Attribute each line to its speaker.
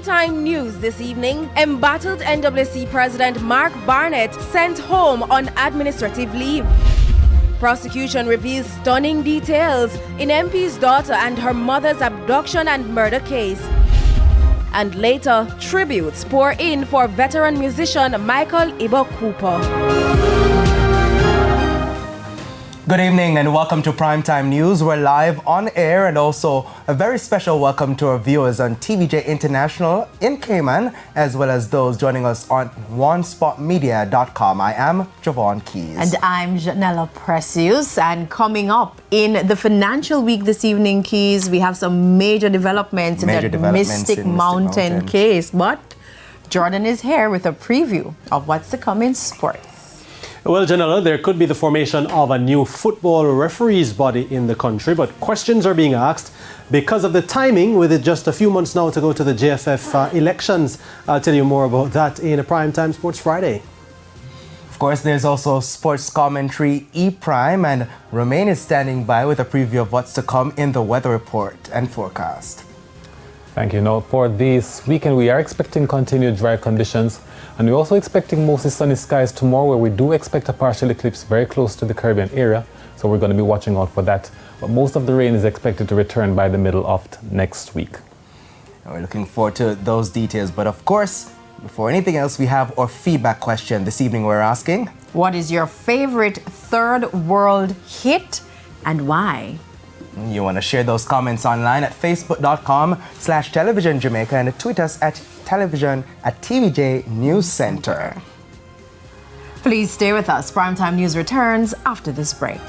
Speaker 1: Primetime News this evening, embattled NWC President Mark Barnett sent home on administrative leave. Prosecution reveals stunning details in MP's daughter and her mother's abduction and murder case. And later, tributes pour in for veteran musician Michael Ibo Cooper.
Speaker 2: Good evening and welcome to Primetime News. We're live on air, and also a very special welcome to our viewers on TVJ International in Cayman, as well as those joining us on onespotmedia.com. I am Javon Keys.
Speaker 3: And I'm Janella Precious. And coming up in the financial week this evening, Keys, we have some major developments in that Mystic Mountain case. But Jordan is here with a preview of what's to come in sports.
Speaker 4: Well, Janella, there could be the formation of a new football referees body in the country, but questions are being asked because of the timing, with it just a few months now to go to the JFF elections. I'll tell you more about that in a Primetime Sports Friday.
Speaker 2: Of course, there's also sports commentary E-Prime, and Romain is standing by with a preview of what's to come in the weather report and forecast.
Speaker 5: Thank you. Now, for this weekend, we are expecting continued dry conditions, and we're also expecting mostly sunny skies tomorrow, where we do expect a partial eclipse very close to the Caribbean area. So we're going to be watching out for that. But most of the rain is expected to return by the middle of next week.
Speaker 2: And we're looking forward to those details. But of course, before anything else, we have our feedback question. This evening we're asking,
Speaker 3: what is your favorite third world hit and why?
Speaker 2: You want to share those comments online at facebook.com/televisionjamaica and tweet us at television at TVJ News Center.
Speaker 3: Please stay with us. Primetime News returns after this break.